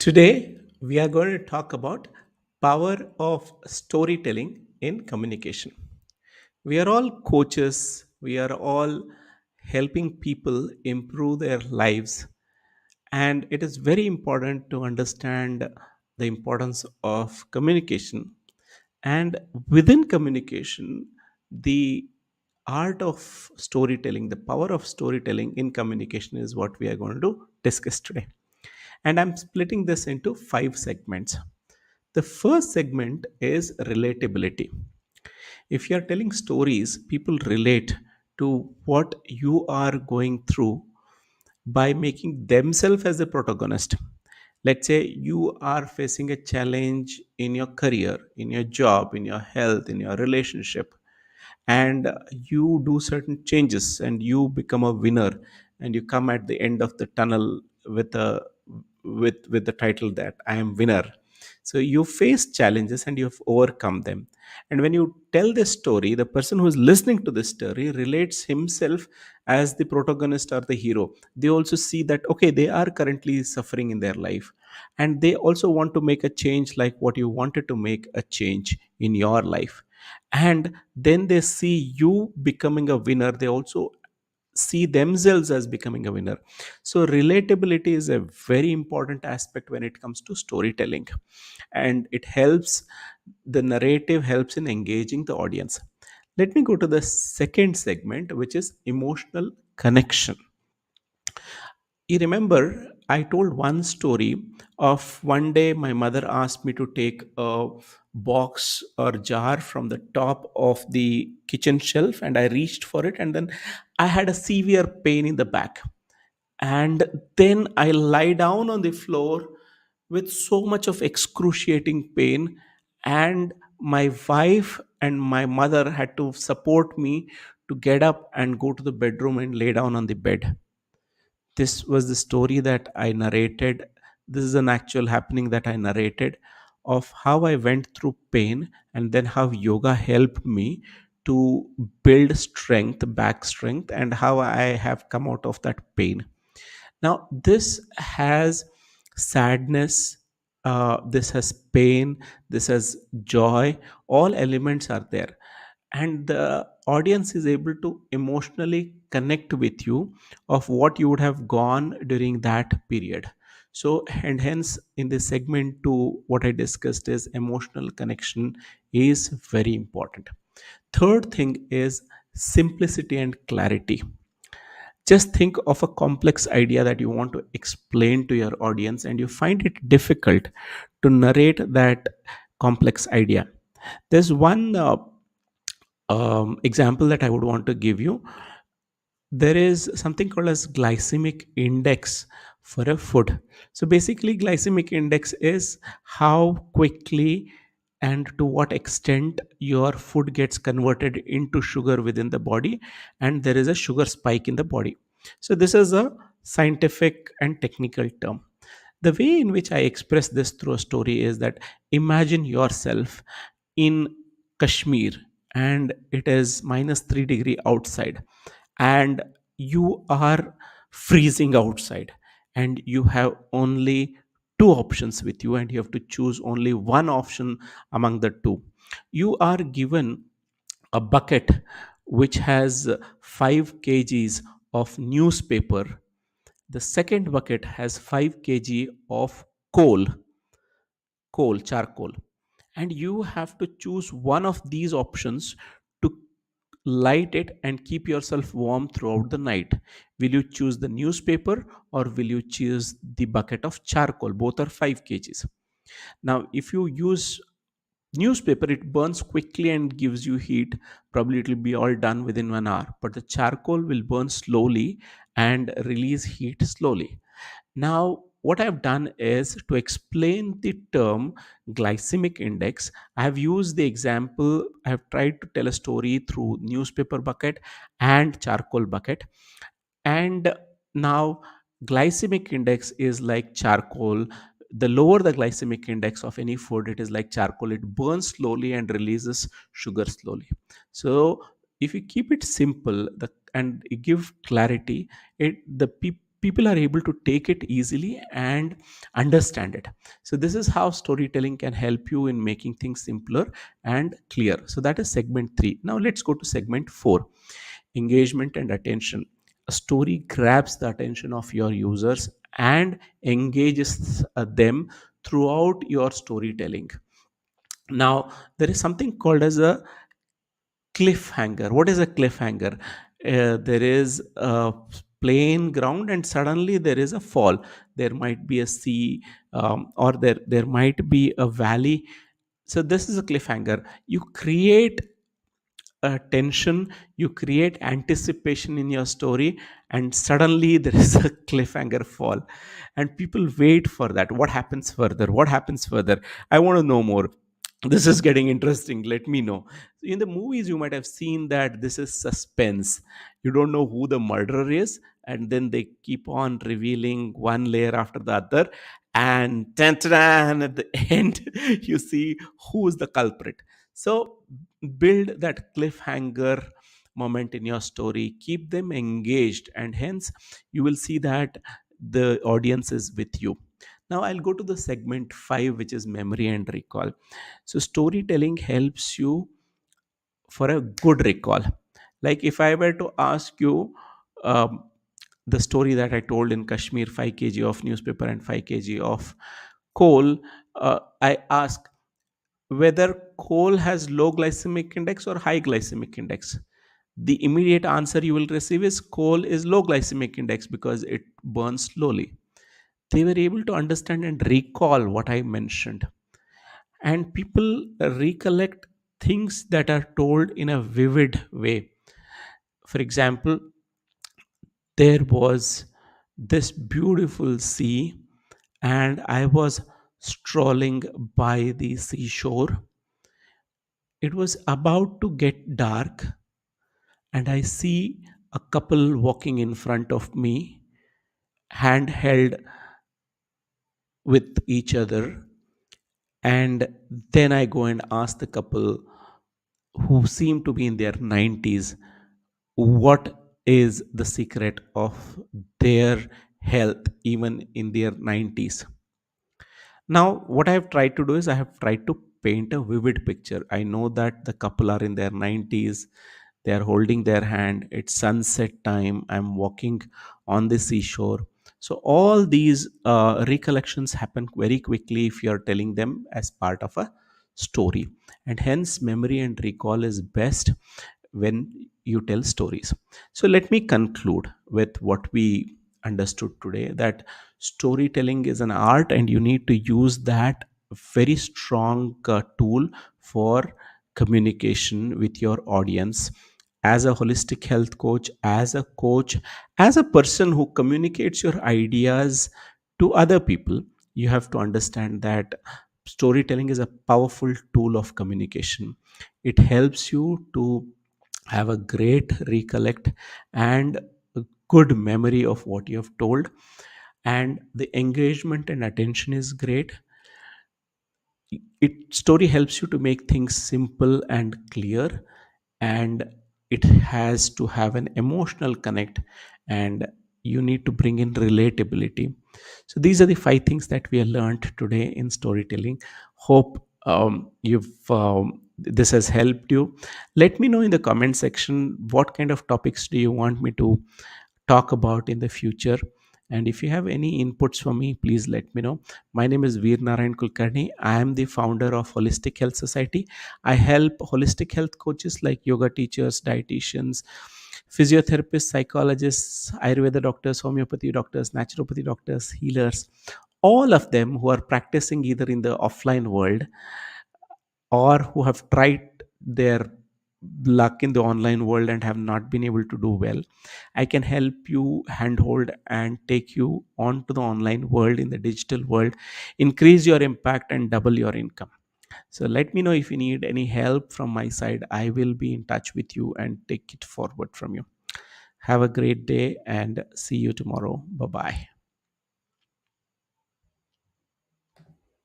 Today we are going to talk about power of storytelling in communication. We are all coaches, we are all helping people improve their lives, and it is very important to understand the importance of communication. And within communication, the art of storytelling, the power of storytelling in communication is what we are going to discuss today. And I'm splitting this into five segments. The first segment is relatability. If you're telling stories, people relate to what you are going through by making themselves as a protagonist. Let's say you are facing a challenge in your career, in your job, in your health, in your relationship, and you do certain changes and you become a winner, and you come at the end of the tunnel with a with the title that I am winner. So you face challenges and you have overcome them, and when you tell this story, the person who is listening to this story relates himself as the protagonist or the hero. They also see that okay, they are currently suffering in their life, and they also want to make a change like what you wanted to make a change in your life. And then they see you becoming a winner, they also see themselves as becoming a winner. So relatability is a very important aspect when it comes to storytelling, and it helps, the narrative helps in engaging the audience. Let me go to the second segment, which is emotional connection. You remember, I told one story of one day my mother asked me to take a box or jar from the top of the kitchen shelf, and I reached for it, and then I had a severe pain in the back. And then I lie down on the floor with so much of excruciating pain, and my wife and my mother had to support me to get up and go to the bedroom and lay down on the bed. This was the story that I narrated. This is an actual happening that I narrated of how I went through pain, and then how yoga helped me to build strength, back strength, and how I have come out of that pain. Now, this has sadness, this has pain, this has joy, all elements are there. And the audience is able to emotionally connect with you of what you would have gone during that period. So, and hence, in this segment two, what I discussed is emotional connection is very important. Third thing is simplicity and clarity. Just think of a complex idea that you want to explain to your audience, and you find it difficult to narrate that complex idea. There's one example that I would want to give you. There is something called as glycemic index for a food. So basically, glycemic index is how quickly and to what extent your food gets converted into sugar within the body, and there is a sugar spike in the body. So this is a scientific and technical term. The way in which I express this through a story is that imagine yourself in Kashmir, and it is -3 degree outside, and you are freezing outside, and you have only two options with you, and you have to choose only one option among the two. You are given a bucket which has 5 kgs of newspaper. The second bucket has 5 kg of charcoal, and you have to choose one of these options to light it and keep yourself warm throughout the night. Will you choose the newspaper, or will you choose the bucket of charcoal? Both are 5 kgs. Now, if you use newspaper, it burns quickly and gives you heat. Probably it will be all done within 1 hour, but the charcoal will burn slowly and release heat slowly. Now, what I've done is to explain the term glycemic index. I have used the example, I have tried to tell a story through newspaper bucket and charcoal bucket. And now, glycemic index is like charcoal. The lower the glycemic index of any food, it is like charcoal. It burns slowly and releases sugar slowly. So, if you keep it simple, and you give clarity, people are able to take it easily and understand it. So this is how storytelling can help you in making things simpler and clear. So that is segment 3. Now let's go to segment 4, engagement and attention. A story grabs the attention of your users and engages them throughout your storytelling. Now there is something called as a cliffhanger. What is a cliffhanger? There is a plain ground and suddenly there is a fall. There might be a sea, or there might be a valley. So this is a cliffhanger. You create tension, you create anticipation in your story, and suddenly there is a cliffhanger fall, and people wait for that. What happens further? What happens further? I want to know more. This is getting interesting. Let me know. In the movies, you might have seen that this is suspense. You don't know who the murderer is, and then they keep on revealing one layer after the other. And tan, at the end, you see who is the culprit. So, build that cliffhanger moment in your story, keep them engaged, and hence you will see that the audience is with you. Now, I'll go to the segment 5, which is memory and recall. So, storytelling helps you for a good recall. Like if I were to ask you, um, the story that I told in Kashmir, 5 kg of newspaper and 5 kg of coal, I ask whether coal has low glycemic index or high glycemic index. The immediate answer you will receive is coal is low glycemic index because it burns slowly. They were able to understand and recall what I mentioned. And people recollect things that are told in a vivid way. For example, there was this beautiful sea, and I was strolling by the seashore. It was about to get dark, and I see a couple walking in front of me, hand held with each other. And then I go and ask the couple, who seem to be in their 90s, what is the secret of their health even in their 90s. Now what I have tried to do is I have tried to paint a vivid picture. I know that the couple are in their 90s, they are holding their hand, it's sunset time, I'm walking on the seashore. So all these recollections happen very quickly if you are telling them as part of a story, and hence memory and recall is best when you tell stories. So let me conclude with what we understood today, that storytelling is an art and you need to use that very strong tool for communication with your audience. As a holistic health coach, as a coach, as a person who communicates your ideas to other people, you have to understand that storytelling is a powerful tool of communication. It helps you to have a great recollect and a good memory of what you have told, and the engagement and attention is great. It story helps you to make things simple and clear, and it has to have an emotional connect, and you need to bring in relatability. So these are the 5 things that we have learned today in storytelling. Hope you've this has helped you. Let me know in the comment section what kind of topics do you want me to talk about in the future. And if you have any inputs for me, please let me know. My name is Veer Narayan Kulkarni. I am the founder of Holistic Health Society. I help holistic health coaches like yoga teachers, dietitians, physiotherapists, psychologists, Ayurveda doctors, homeopathy doctors, naturopathy doctors, healers, all of them who are practicing either in the offline world or who have tried their luck in the online world and have not been able to do well. I can help you handhold and take you onto the online world, in the digital world, increase your impact and double your income. So let me know if you need any help from my side. I will be in touch with you and take it forward from you. Have a great day and see you tomorrow. Bye bye.